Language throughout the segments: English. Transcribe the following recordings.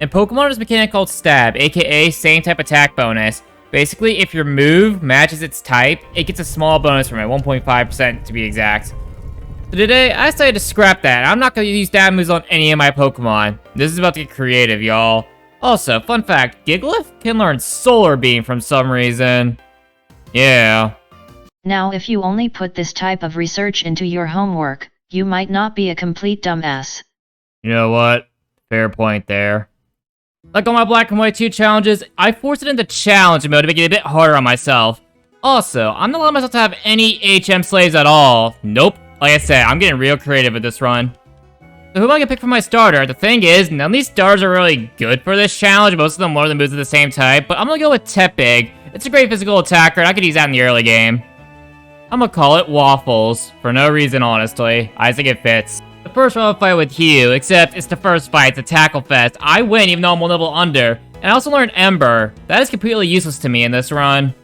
In Pokemon, there's a mechanic called Stab, aka same type attack bonus. Basically, if your move matches its type, it gets a small bonus from it, 1.5% to be exact. So today, I decided to scrap that. I'm not going to use stab moves on any of my Pokemon. This is about to get creative, y'all. Also, fun fact, Gigalith can learn Solar Beam for some reason. Yeah. Now if you only put this type of research into your homework, you might not be a complete dumbass. You know what? Fair point there. Like on my Black and White 2 challenges, I forced it into challenge mode to make it a bit harder on myself. Also, I'm not allowing myself to have any HM slaves at all. Nope. Like I said, I'm getting real creative with this run. So who am I gonna pick for my starter? The thing is, none of these starters are really good for this challenge. Most of them learn the moves of the same type, but I'm gonna go with Tepig. It's a great physical attacker, and I could use that in the early game. I'm gonna call it Waffles, for no reason, honestly. I just think it fits. The first round fight with Hugh, except it's the first fight, it's a tackle fest. I win even though I'm one level under. And I also learned Ember. That is completely useless to me in this run.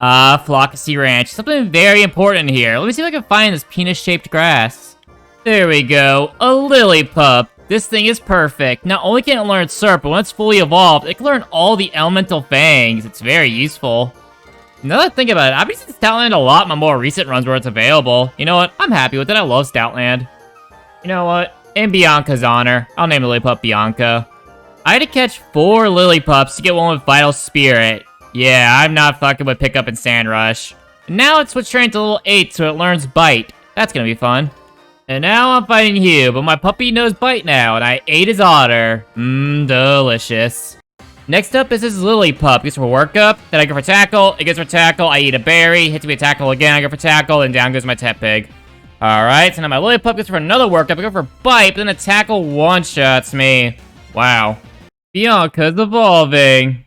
Flocacy Ranch. Something very important here. Let me see if I can find this penis-shaped grass. There we go. A Lillipup. This thing is perfect. Not only can it learn Surf, but when it's fully evolved, it can learn all the elemental fangs. It's very useful. Now that I think about it, I've been using Stoutland a lot in my more recent runs where it's available. You know what? I'm happy with it. I love Stoutland. You know what? In Bianca's honor, I'll name the Lillipup Bianca. I had to catch 4 Lillipups to get one with Vital Spirit. Yeah, I'm not fucking with Pickup and Sand Rush. And now it's switched trained to level 8 so it learns Bite. That's gonna be fun. And now I'm fighting Hugh, but my puppy knows Bite now, and I ate his otter. Delicious. Next up is this Lillipup. Gets for workup, then I go for tackle, it gets for tackle, I eat a berry, hits me a tackle again, I go for tackle, and down goes my Tepig. Alright, so now my Lillipup gets for another workup, I go for bite, but then a tackle one-shots me. Wow. Bianca's evolving.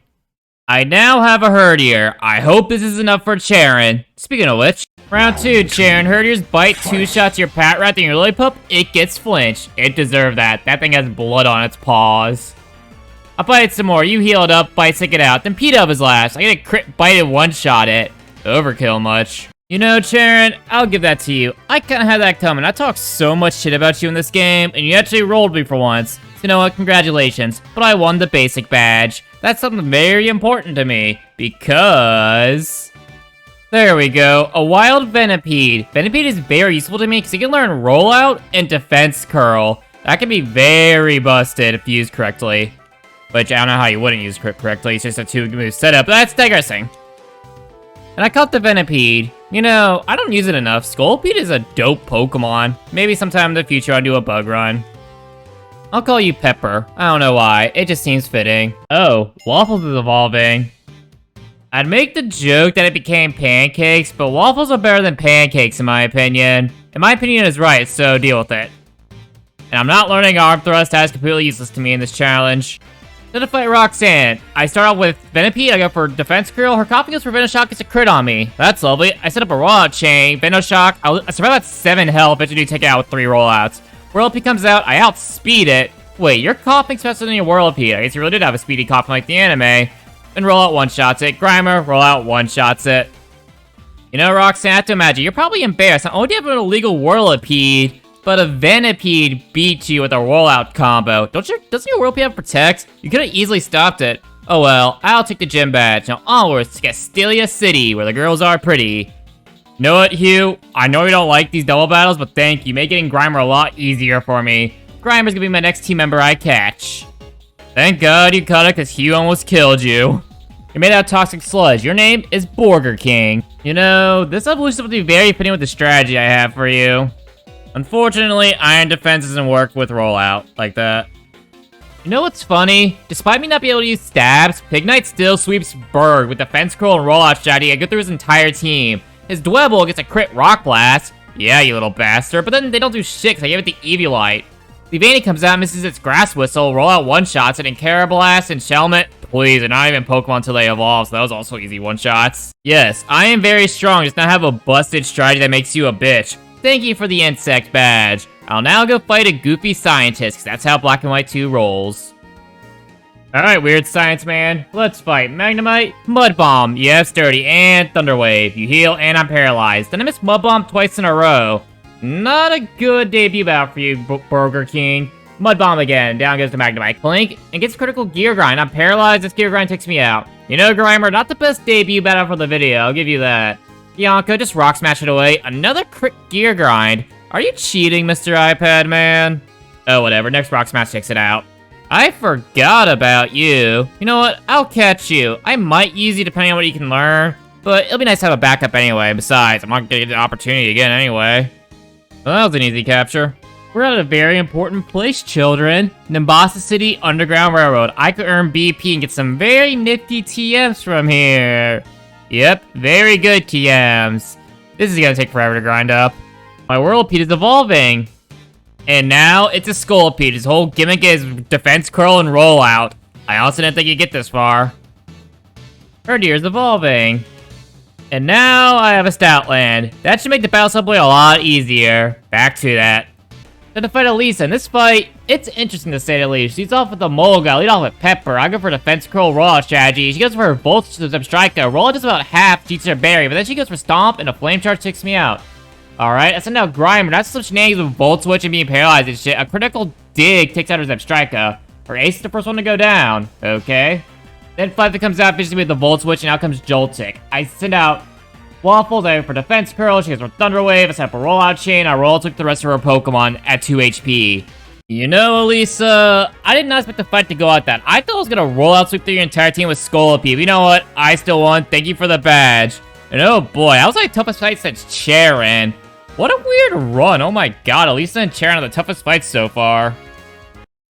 I now have a Herdier. I hope this is enough for Cheren. Speaking of which, round 2, Cheren. Herdier's bite 2 shots your Patrat, then your Lillipup, it gets flinched. It deserved that. That thing has blood on its paws. I'll bite it some more. You heal it up, bite, stick it out. Then P-Dub is last. I get a crit bite and one-shot it. Overkill much. You know, Cheren, I'll give that to you. I kinda had that coming. I talked so much shit about you in this game, and you actually rolled me for once. So you know what, congratulations. But I won the basic badge. That's something very important to me, because... There we go, a wild Venipede. Venipede is very useful to me, because it can learn Rollout and Defense Curl. That can be very busted if used correctly. Which, I don't know how you wouldn't use correctly, it's just a 2-move setup, but that's digressing. And I caught the Venipede. You know, I don't use it enough. Scolipede is a dope Pokemon. Maybe sometime in the future I'll do a bug run. I'll call you Pepper. I don't know why, it just seems fitting. Oh, Waffles is evolving. I'd make the joke that it became Pancakes, but Waffles are better than Pancakes in my opinion. And my opinion is right, so deal with it. And I'm not learning Arm Thrust, that is completely useless to me in this challenge. Then to fight Roxanne. I start off with Venipede, I go for Defense Curl, her copy goes for Venoshock, gets a crit on me. That's lovely. I set up a rollout chain, Venoshock, I survive at 7 health, eventually take it out with 3 rollouts. Whirlipede comes out, I outspeed it. Wait, your coughing's faster than your Whirlipede. I guess you really did have a speedy coughing like the anime. Then Rollout one-shots it. Grimer, Rollout one-shots it. You know, Roxanne, I have to imagine, you're probably embarrassed. Not only do you have an illegal Whirlipede, but a Venipede beat you with a Rollout combo. Doesn't your Whirlipede have Protect? You could have easily stopped it. Oh well, I'll take the gym badge. Now onwards to Castelia City, where the girls are pretty. You know what, Hugh? I know you don't like these double battles, but thank you. Make getting Grimer a lot easier for me. Grimer's gonna be my next team member I catch. Thank God you caught it, because Hugh almost killed you. You're made out of toxic sludge. Your name is Burger King. You know, this evolution will be very fitting with the strategy I have for you. Unfortunately, Iron Defense doesn't work with Rollout like that. You know what's funny? Despite me not being able to use stabs, Pignite still sweeps Berg with Defense Curl and Rollout strategy and go through his entire team. His Dwebble gets a crit Rock Blast. Yeah, you little bastard. But then they don't do shit because I gave it the Eviolite. Leavanny comes out, misses its Grass Whistle, Rollout one-shots it, and Carablast and Shelmet. Please, they're not even Pokemon until they evolve, so that was also easy one-shots. Yes, I am very strong, just not have a busted strategy that makes you a bitch. Thank you for the insect badge. I'll now go fight a goofy scientist, because that's how Black and White 2 rolls. Alright, weird science man. Let's fight Magnemite, Mud Bomb, yeah, Sturdy, and Thunder Wave. You heal, and I'm paralyzed. Then I missed Mud Bomb twice in a row. Not a good debut bout for you, Burger King. Mud Bomb again. Down goes the Magnemite. Clink, and gets critical Gear Grind. I'm paralyzed. This Gear Grind takes me out. You know, Grimer, not the best debut battle for the video. I'll give you that. Bianca, just Rock Smash it away. Another crit Gear Grind. Are you cheating, Mr. iPad man? Oh, whatever. Next Rock Smash takes it out. I forgot about you. You know what? I'll catch you. I might use you depending on what you can learn, but it'll be nice to have a backup anyway. Besides, I'm not gonna get the opportunity again anyway. Well, that was an easy capture. We're at a very important place, children. Nimbasa City Underground Railroad. I could earn BP and get some very nifty TMs from here. Yep, very good TMs. This is gonna take forever to grind up. My Whirlipede is evolving. And now it's a Scolipede. His whole gimmick is defense curl and rollout. I also didn't think you'd get this far. Herdier is evolving. And now I have a Stoutland. That should make the battle subway a lot easier. Back to that. Then to fight Elisa. In this fight, it's interesting to say the least. She's off with the Molga, lead off with Pepper. I go for defense curl rollout strategy. She goes for her Volt Striker. Roll just about half, cheats her Berry, but then she goes for Stomp and a Flame Charge takes me out. Alright, I send out Grimer. That's some shenanigans with Volt Switch and being paralyzed and shit. A critical dig takes out her Zebstrika. Her Ace is the first one to go down. Okay. Then Fluffy comes out visually with the Volt Switch, and out comes Joltik. I send out Waffles, I go for Defense Curl, she goes for Thunder Wave, I set up a Rollout Chain, I roll took the rest of her Pokemon at 2 HP. You know, Elisa, I did not expect the fight to go out that. I thought I was gonna roll out sweep through your entire team with Scolipede. But you know what? I still won. Thank you for the badge. And oh boy, that was like the toughest fight since Charon. What a weird run. Oh my god, Elisa and Charon are the toughest fights so far.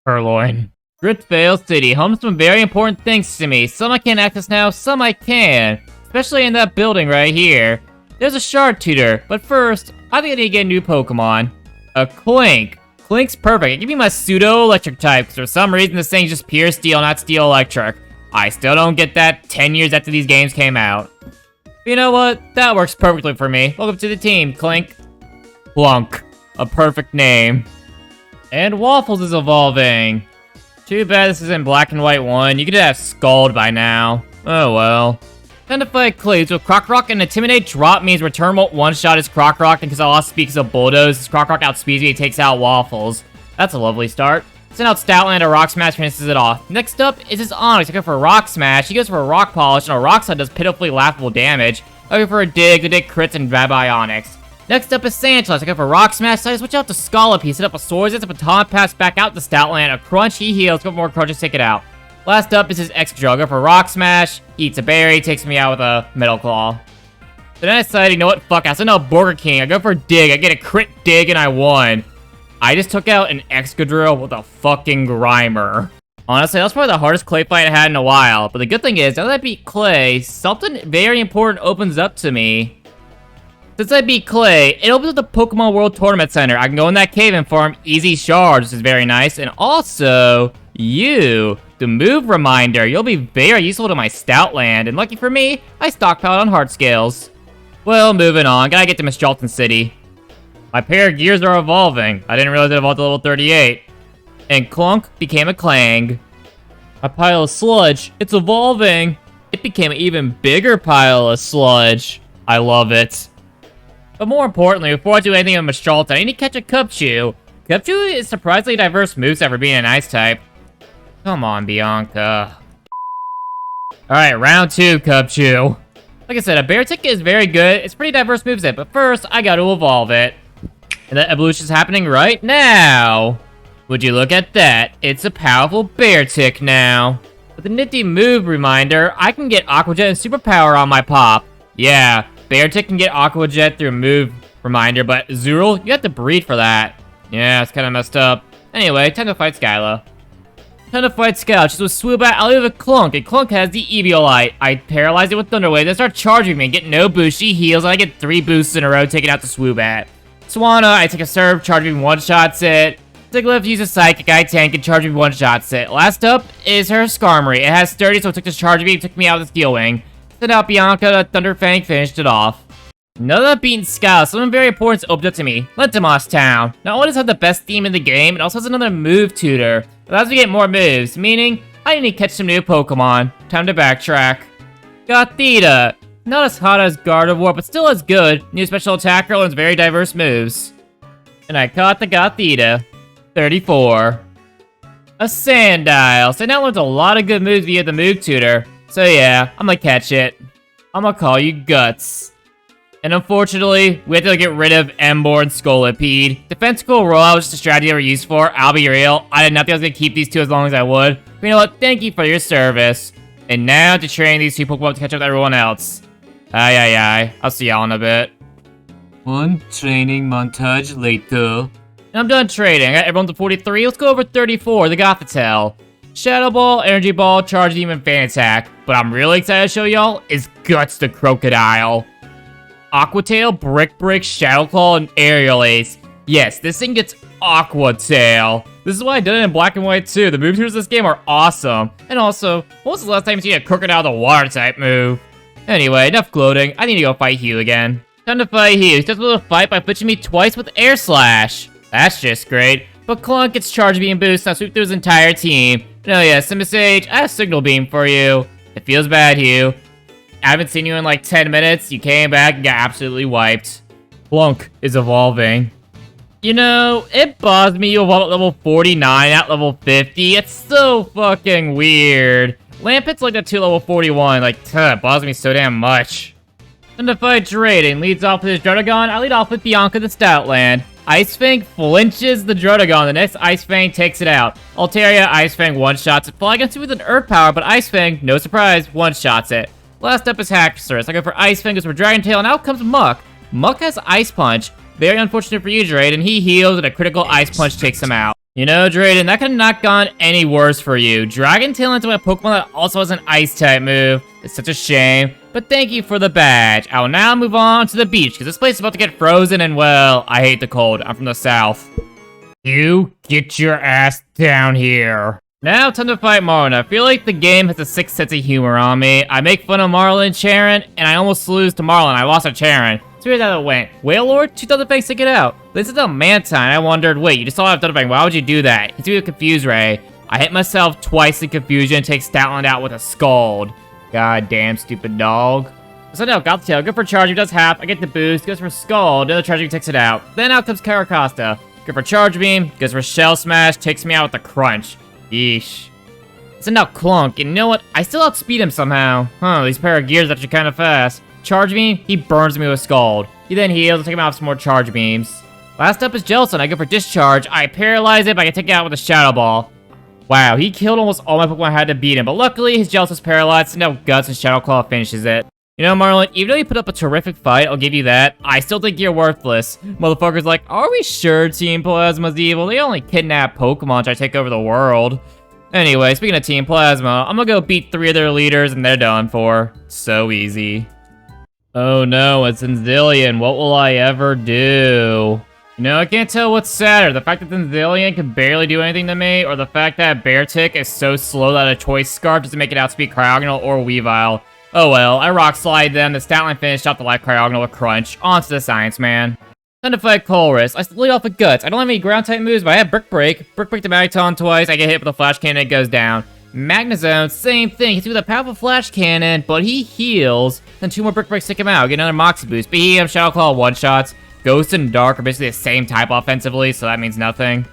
Purloin. Driftveil City, home to some very important things to me. Some I can't access now, some I can. Especially in that building right here. There's a Shard Tutor, but first, I think I need to get a new Pokemon. A Clink. Clink's perfect. Give me my pseudo-electric type, because for some reason this thing's just pure steel, not steel-electric. I still don't get that 10 years after these games came out. But you know what? That works perfectly for me. Welcome to the team, Clink. Plunk. A perfect name. And Waffles is evolving. Too bad this isn't Black and White 1. You could have Scald by now. Oh well. Time to fight Clades with Krokorok and Intimidate. Drop means Return Molt one-shot his Krokorok, and because I lost speed because of Bulldoze, his Krokorok outspeeds me, he takes out Waffles. That's a lovely start. Send out Stoutland, a Rock Smash finishes it off. Next up is his Onix. I go for a Rock Smash, he goes for a Rock Polish, and a Rock Slide does pitifully laughable damage. I go for a Dig, the Dig crits, and bye-bye Onix. Next up is Sanchez. I go for Rock Smash, so I switch out to Scolipede, set up a Swords, it's a Baton Pass back out to Stoutland, a Crunch, he heals, go for more Crunches, take it out. Last up is his Excadrill. I go for Rock Smash, he eats a berry, takes me out with a Metal Claw. So then I decided, you know what, fuck, I send out Burger King, I go for Dig, I get a crit Dig, and I won. I just took out an Excadrill with a fucking Grimer. Honestly, that's probably the hardest Clay fight I had in a while, but the good thing is, now that I beat Clay, something very important opens up to me. Since I beat Clay, it opens up the Pokemon World Tournament Center. I can go in that cave and farm easy shards, which is very nice. And also, the move reminder. You'll be very useful to my Stoutland. And lucky for me, I stockpiled on Heart Scales. Well, moving on. Gotta get to Miss Jalton City. My pair of gears are evolving. I didn't realize it evolved to level 38. And Clunk became a Clang. A pile of sludge. It's evolving. It became an even bigger pile of sludge. I love it. But more importantly, before I do anything with Misthalta, I need to catch a Cubchoo. Cubchoo is surprisingly diverse moveset for being an ice type. Come on, Bianca. Alright, round 2, Cubchoo. Like I said, a Beartic is very good. It's pretty diverse moveset, but first, I gotta evolve it. And that evolution is happening right now. Would you look at that? It's a powerful Beartic now. With the nifty move reminder, I can get Aqua Jet and Superpower on my pop. Yeah. Beartic can get Aqua Jet through a move reminder, but Zurul, you have to breed for that. Yeah, it's kind of messed up. Anyway, time to fight Skyla. Time to fight Skyla. She's with Swoobat. I'll leave a Clunk, and Clunk has the Eviolite. I paralyze it with Thunder Wave, then start charging me and get no boost. She heals, and I get 3 boosts in a row, taking out the Swoobat. Swanna, I take a Serve, charge me one-shots it. Sigilyph uses Psychic, I tank, and charge me one-shots it. Last up is her Skarmory. It has 30, so it took this charge me, took me out with Steel Wing. Sent out Bianca, Thunder Fang finished it off. Now that I've beaten Skyla, something very important opened up to me. Lentimos Town. Not only does it have the best theme in the game, it also has another move tutor. It allows me to get more moves, meaning I need to catch some new Pokemon. Time to backtrack. Gothita. Not as hot as Gardevoir, but still as good. New special attacker and very diverse moves. And I caught the Gothita. 34. A Sandile. Sandile learns a lot of good moves via the move tutor. So yeah, I'm gonna catch it. I'm gonna call you Guts. And unfortunately, we have to get rid of Emboar and Scolipede. Defense School rollout was just a strategy I were used for. I'll be real. I did not think I was gonna keep these two as long as I would. But you know what? Thank you for your service. And now to train these two Pokemon to catch up with everyone else. Aye. I'll see y'all in a bit. One training montage later. And I'm done trading. I got everyone to 43. Let's go over 34, the Gothitelle. Shadow Ball, Energy Ball, Charge Beam, and Fan Attack. But I'm really excited to show y'all is Guts the Crocodile. Aqua Tail, Brick Break, Shadow Claw, and Aerial Ace. Yes, this thing gets Aqua Tail. This is why I did it in Black and White too. The moves in this game are awesome. And also, when was the last time you seen a Crocodile with a Water type move? Anyway, enough gloating. I need to go fight Hugh again. Time to fight Hugh. He starts with a fight by pitching me twice with Air Slash. That's just great. But Clunk gets Charge Beam boost, and I'll sweep through his entire team. And oh yeah, Simisage, I have Signal Beam for you. It feels bad, Hugh. I haven't seen you in like 10 minutes. You came back and got absolutely wiped. Clunk is evolving. You know, it bothers me you evolved at level 49 at level 50. It's so fucking weird. Lampet's like a 2 level 41. Like, it bothers me so damn much. And to fight Drayden leads off with his Druddigon. I lead off with Bianca the Stoutland. Ice Fang flinches the Druddigon. The next Ice Fang takes it out. Altaria, Ice Fang one-shots it. Flygon with an Earth Power, but Ice Fang, no surprise, one-shots it. Last up is Haxorus. I go for Ice Fang, goes for Dragon Tail, and out comes Muck. Muck has Ice Punch. Very unfortunate for you, Drayden. He heals, and a critical Ice Punch takes him out. You know, Drayden, that could have not gone any worse for you. Dragon Tail into a Pokemon that also has an Ice-type move. It's such a shame. But thank you for the badge. I will now move on to the beach, because this place is about to get frozen, and well, I hate the cold. I'm from the south. You, get your ass down here. Now, time to fight Marlon. I feel like the game has a sick sense of humor on me. I make fun of Marlon and Charon, and I almost lose to Marlon. I lost to Charon. So here's how it went. Wailord, 2 Thunderfangs to get out. This is a Mantine. I wondered, wait, you just saw I have Thunderfang. Why would you do that? Hits me with Confuse Ray. I hit myself twice in Confusion, take Stoutland out with a Scald. God damn stupid dog. So now, Gothitelle, go for Charge, does half. I get the boost, goes for Scald, another Charge Beam takes it out. Then out comes Caracosta. Go for Charge Beam, goes for Shell Smash, takes me out with a Crunch. Yeesh. Send out Clunk, and you know what? I still outspeed him somehow. These pair of gears are actually kind of fast. Charge Beam, he burns me with Scald. He then heals, take him out with some more Charge Beams. Last up is Jellicent. I go for Discharge. I paralyze it, but I can take it out with a Shadow Ball. Wow, he killed almost all my Pokemon I had to beat him, but luckily his Jellicent's paralyzed, and now Guts and Shadow Claw finishes it. You know, Marlon, even though you put up a terrific fight, I'll give you that, I still think you're worthless. Motherfucker's like, are we sure Team Plasma's evil? They only kidnap Pokemon to take over the world. Anyway, speaking of Team Plasma, I'm gonna go beat 3 of their leaders and they're done for. So easy. Oh no, it's Enzillion. What will I ever do? You know, I can't tell what's sadder, the fact that Enzillion can barely do anything to me, or the fact that Beartic is so slow that a Choice Scarf doesn't make it outspeed Cryogonal or Weavile. Oh well, I Rock Slide them, the Stoutland finished off the life Cryogonal with Crunch. On to the Science Man. Time to fight Colress. I lead off with Guts. I don't have any ground-type moves, but I have Brick Break. Brick Break to Magneton twice, I get hit with a Flash Cannon, it goes down. Magnezone, same thing. Hits me with a powerful Flash Cannon, but he heals. Then 2 more Brick Breaks take him out. Get another Moxie Boost. But he has Shadow Claw one-shots. Ghost and Dark are basically the same type offensively, so that means nothing.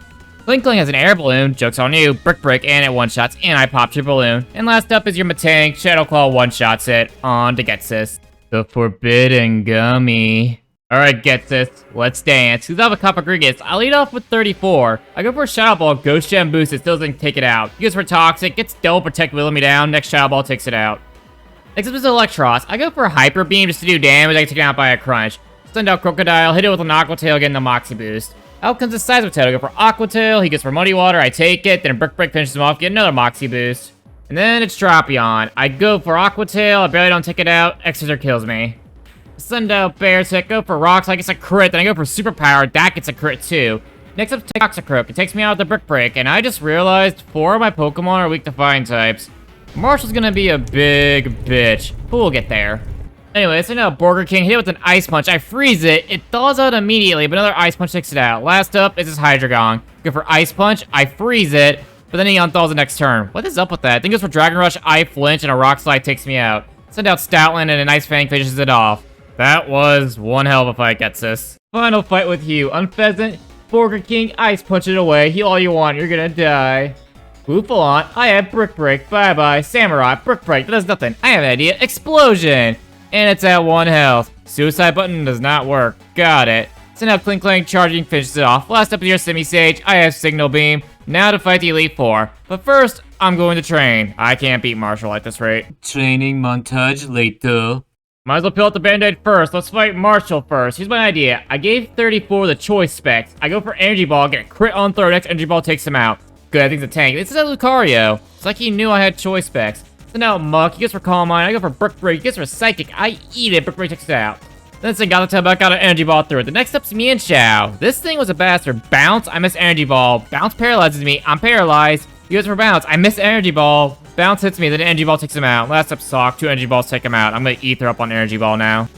Linkling has an Air Balloon. Joke's on you. Brick Break and it one-shots, and I popped your balloon. And last up is your Matang. Shadow Claw one-shots it. On to Getsis. The Forbidden Gummy. Alright, Getsis. Let's dance. Who's up with Coppergrigus? I lead off with 34. I go for a Shadow Ball. Ghost Gem boost. It still doesn't take it out. He goes for Toxic. Gets Double Protect wheeling me down. Next Shadow Ball takes it out. Next up is Electros. I go for a Hyper Beam just to do damage. I get taken out by a Crunch. Send out Crocodile. Hit it with an Aqua Tail. Getting the Moxie boost. Out comes the Seismic Tail. I go for Aqua Tail. He gets for Muddy Water. I take it. Then Brick Break finishes him off. Get another Moxie boost. And then it's Drapion. I go for Aqua Tail. I barely don't take it out. Exeter kills me. Send out Beartic, go for Rocks, I gets a crit, then I go for Superpower, that gets a crit too. Next up, Toxicroak, it takes me out with the Brick Break, and I just realized 4 of my Pokemon are weak to Fire types. Marshall's gonna be a big bitch, but we'll get there. Anyway, send out Burger King, hit it with an Ice Punch, I freeze it, it thaws out immediately, but another Ice Punch takes it out. Last up is this Hydreigon. Go for Ice Punch, I freeze it, but then he unthaws the next turn. What is up with that? Then goes for Dragon Rush, I flinch, and a Rock Slide takes me out. Send out Stoutland, and a Ice Fang finishes it off. That was one hell of a fight, Getsis. Final fight with you. Unpheasant, Burger King, Ice Punch it away. Heal all you want, you're gonna die. Buffalant, I have Brick Break, bye-bye. Samurai, Brick Break, that does nothing. I have an idea, Explosion! And it's at 1 health. Suicide button does not work, got it. So now Clink Clank charging finishes it off. Last up is your Semi-Sage, I have Signal Beam. Now to fight the Elite Four. But first, I'm going to train. I can't beat Marshall at this rate. Training montage later. Might as well peel out the Band-Aid first. Let's fight Marshall first. Here's my idea. I gave 34 the choice specs. I go for Energy Ball, get a crit on throw, next Energy Ball takes him out. Good, I think it's a tank. This is a Lucario. It's like he knew I had choice specs. So now Muck, he goes for Calm Mind. I go for Brick Break, he goes for Psychic. I eat it, Brick Break takes it out. Then I got the tail back, got an Energy Ball through it. The next up's me and Xiao. This thing was a bastard. Bounce, I miss Energy Ball. Bounce paralyzes me, I'm paralyzed. He goes for Bounce, I miss Energy Ball. Bounce hits me, then Energy Ball takes him out. Last up, Sock, 2 Energy Balls take him out. I'm gonna Ether up on Energy Ball now.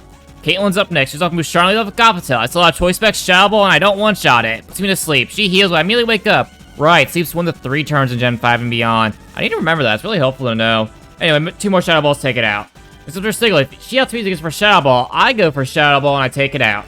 Caitlin's up next. She's off move Charlie off with Gothitelle. I still have Choice Spec, Shadow Ball, and I don't one-shot it. Puts me to sleep. She heals when I immediately wake up. Right, sleeps 1 to 3 turns in Gen 5 and beyond. I need to remember that. It's really helpful to know. Anyway, 2 more Shadow Balls take it out. Except for Stigley. She outspeeds goes for Shadow Ball. I go for Shadow Ball and I take it out.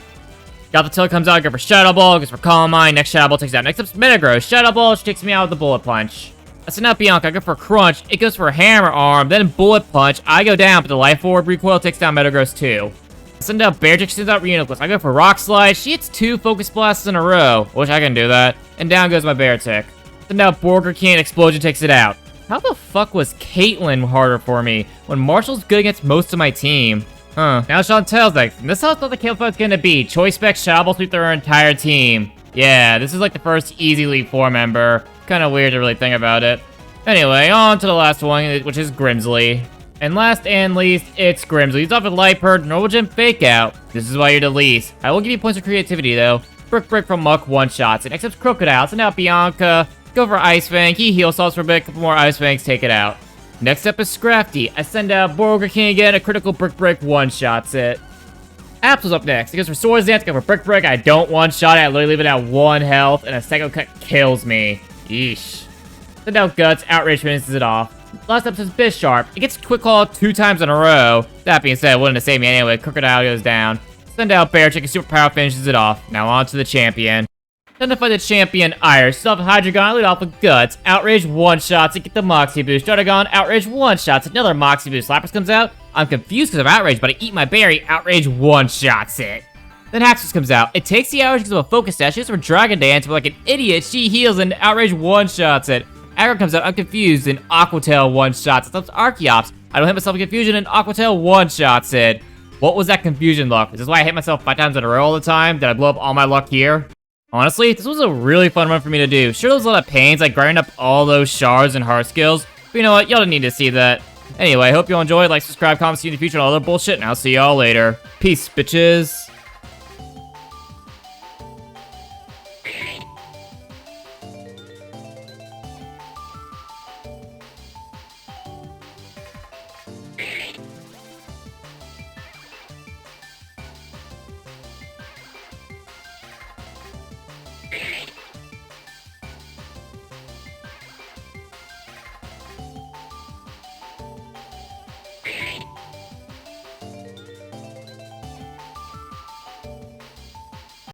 Gothitelle comes out, I go for Shadow Ball, goes for Calm Mind. Next Shadow Ball takes it out. Next up's Metagross. Shadow Ball, she takes me out with the Bullet Punch. I send out Bianca, I go for Crunch, it goes for Hammer Arm, then Bullet Punch, I go down, but the Life Orb recoil takes down Metagross too. I send out Beartick, sends out Reuniclus, I go for Rock Slide, she hits 2 Focus Blasts in a row, wish I can do that, and down goes my Beartick. Send out Burger King, Explosion takes it out. How the fuck was Caitlyn harder for me, when Marshall's good against most of my team? Huh. Now Chantel's next, and this is how I thought the Caitlyn fight's gonna be, Choice Spec, Shadow Ball sweep their entire team. Yeah, this is like the first easy Elite Four member. Kinda weird to really think about it. Anyway, on to the last one, which is Grimsley. And last and least, it's Grimsley. He's off with Light Purge, Normal Gym Fake Out. This is why you're the least. I will give you points of creativity though. Brick Break from Muck one-shots. It accepts Crocodile. Send out Bianca. Go for Ice Fang. He heals salts for a bit. Couple more Ice Fangs, take it out. Next up is Scrafty. I send out Burger King again. A critical Brick Break one-shots it. Apple's up next. He goes for Swords Dance. Go for Brick Break. I don't one-shot it. I literally leave it at 1 health. And a Psycho Cut kills me. Yeesh. Send out Guts, Outrage finishes it off. Last up is Bisharp. It gets Quick Claw 2 times in a row. That being said, it wouldn't have saved me anyway. Crocodile goes down. Send out Bear Chicken, Super Power finishes it off. Now on to the champion. Then to fight the champion, Iris. Stuff Hydreigon, lead off with Guts. Outrage one-shots to get the Moxie boost. Dragon, Outrage one-shots, another Moxie boost. Lapras comes out. I'm confused because of Outrage, but I eat my berry. Outrage one-shots it. Then Haxorus comes out. It takes the Outrage because of a Focus Dash. She goes for Dragon Dance, but like an idiot, she heals and Outrage one-shots it. Aggro comes out, I'm confused, and Aqua Tail one-shots. It stops Archeops. I don't hit myself in confusion, and Aqua Tail one-shots it. What was that confusion luck? Is this why I hit myself 5 times in a row all the time? Did I blow up all my luck here? Honestly, this was a really fun run for me to do. Sure, there was a lot of pains, like grinding up all those shards and heart skills. But you know what? Y'all didn't need to see that. Anyway, I hope you all enjoyed. Like, subscribe, comment, see you in the future, and all other bullshit, and I'll see y'all later. Peace, bitches.